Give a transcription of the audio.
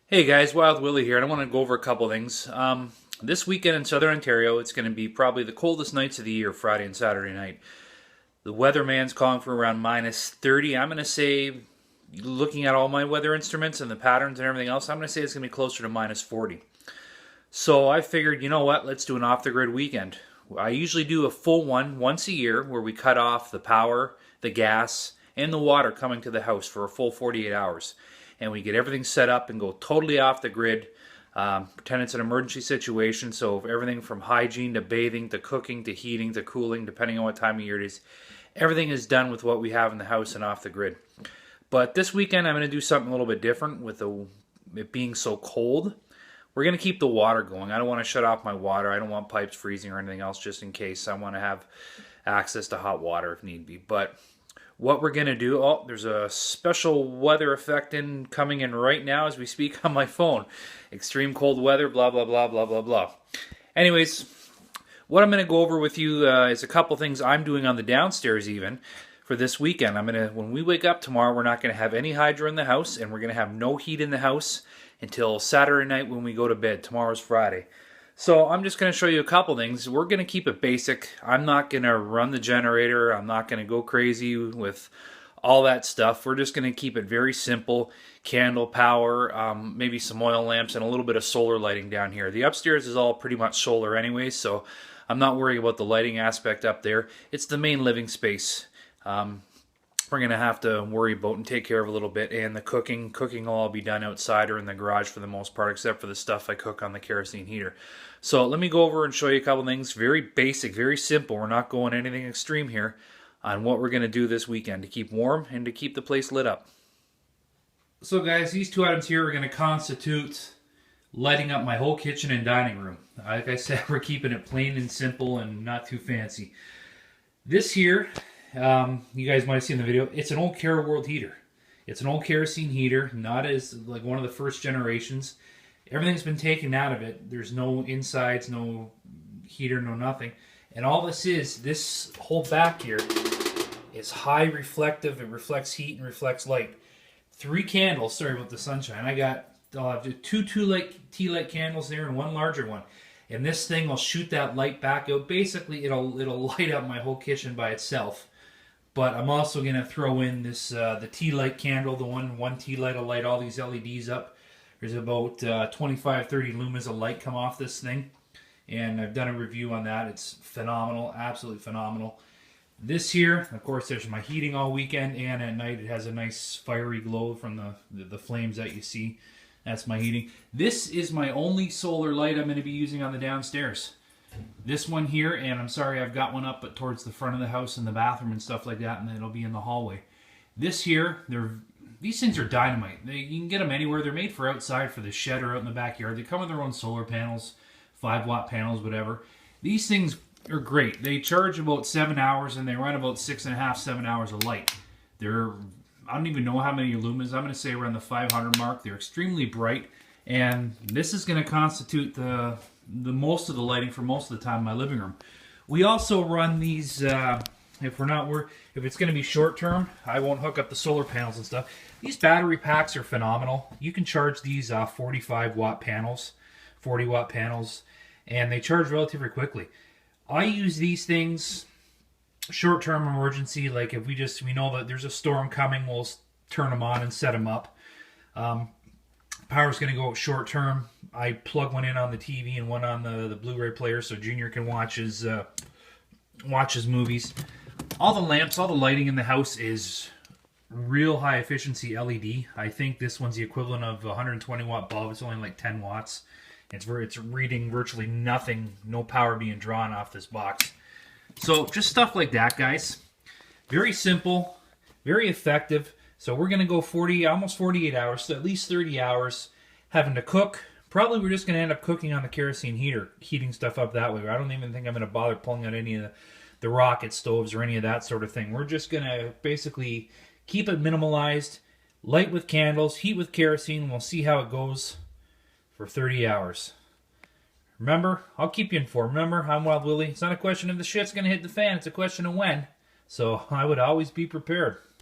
Hey guys, Wild Willie here, and I want to go over a couple things. This weekend in Southern Ontario, it's going to be probably the coldest nights of the year, Friday and Saturday night. The weatherman's calling for around minus 30. I'm going to say, looking at all my weather instruments and the patterns and everything else, I'm going to say it's going to be closer to minus 40. So I figured, you know what, let's do an off-the-grid weekend. I usually do a full one once a year where we cut off the power, the gas, and the water coming to the house for a full 48 hours. And we get everything set up and go totally off the grid. Pretend it's an emergency situation, so everything from hygiene to bathing to cooking to heating to cooling, depending on what time of year it is, everything is done with what we have in the house and off the grid. But this weekend I'm going to do something a little bit different with it being so cold. We're going to keep the water going. I don't want to shut off my water. I don't want pipes freezing or anything else, just in case. I want to have access to hot water if need be. But what we're going to do, oh, there's a special weather effect coming in right now as we speak on my phone. Extreme cold weather, blah, blah, blah, blah, blah, blah. Anyways, what I'm going to go over with you is a couple things I'm doing on the downstairs even for this weekend. When we wake up tomorrow, we're not going to have any hydro in the house, and we're going to have no heat in the house until Saturday night when we go to bed. Tomorrow's Friday. So I'm just going to show you a couple things. We're going to keep it basic. I'm not going to run the generator. I'm not going to go crazy with all that stuff. We're just going to keep it very simple. Candle power, maybe some oil lamps, and a little bit of solar lighting down here. The upstairs is all pretty much solar anyway, so I'm not worried about the lighting aspect up there. It's the main living space. We're going to have to worry about and take care of a little bit. And the cooking will all be done outside or in the garage for the most part, except for the stuff I cook on the kerosene heater. So let me go over and show you a couple things. Very basic, very simple. We're not going anything extreme here on what we're going to do this weekend to keep warm and to keep the place lit up. So guys, these two items here are going to constitute lighting up my whole kitchen and dining room. Like I said, we're keeping it plain and simple and not too fancy. This here, you guys might have seen the video. It's an old Keraworld heater. It's an old kerosene heater, not as like one of the first generations. Everything's been taken out of it. There's no insides, no heater, no nothing. And all this whole back here is high reflective. It reflects heat and reflects light. 3 candles. Sorry about the sunshine. I'll have two tea light candles there and one larger one. And this thing will shoot that light back out. Basically, it'll light up my whole kitchen by itself. But I'm also going to throw in this the tea light candle. The one tea light will light all these LEDs up. There's about 25-30 lumens of light come off this thing. And I've done a review on that. It's phenomenal. Absolutely phenomenal. This here, of course, there's my heating all weekend. And at night it has a nice fiery glow from the flames that you see. That's my heating. This is my only solar light I'm going to be using on the downstairs. This one here, and I'm sorry I've got one up but towards the front of the house and the bathroom and stuff like that, and it'll be in the hallway. This here, these things are dynamite. You can get them anywhere. They're made for outside, for the shed or out in the backyard. They come with their own solar panels, 5-watt panels, whatever. These things are great. They charge about 7 hours, and they run about 6.5, 7 hours of light. I don't even know how many lumens. I'm going to say around the 500 mark. They're extremely bright, and this is going to constitute the most of the lighting for most of the time in my living room. We also run these, if it's going to be short term, I won't hook up the solar panels and stuff. These battery packs are phenomenal. You can charge these 45-watt panels, 40-watt panels, and they charge relatively quickly. I use these things short-term emergency, like if we know that there's a storm coming, we'll turn them on and set them up. Power's going to go out short-term. I plug one in on the TV and one on the Blu-ray player so Junior can watch his movies. All the lamps, all the lighting in the house is real high efficiency LED. I think this one's the equivalent of a 120-watt bulb. It's only like 10 watts. It's reading virtually nothing, no power being drawn off this box. So just stuff like that, guys. Very simple, very effective. So we're going to go almost 48 hours, so at least 30 hours having to cook. Probably we're just going to end up cooking on the kerosene heater, heating stuff up that way. I don't even think I'm going to bother pulling out any of the rocket stoves or any of that sort of thing. We're just going to basically keep it minimalized, light with candles, heat with kerosene, and we'll see how it goes for 30 hours. Remember, I'll keep you informed. Remember, I'm Wild Willie. It's not a question of the shit's going to hit the fan. It's a question of when. So I would always be prepared.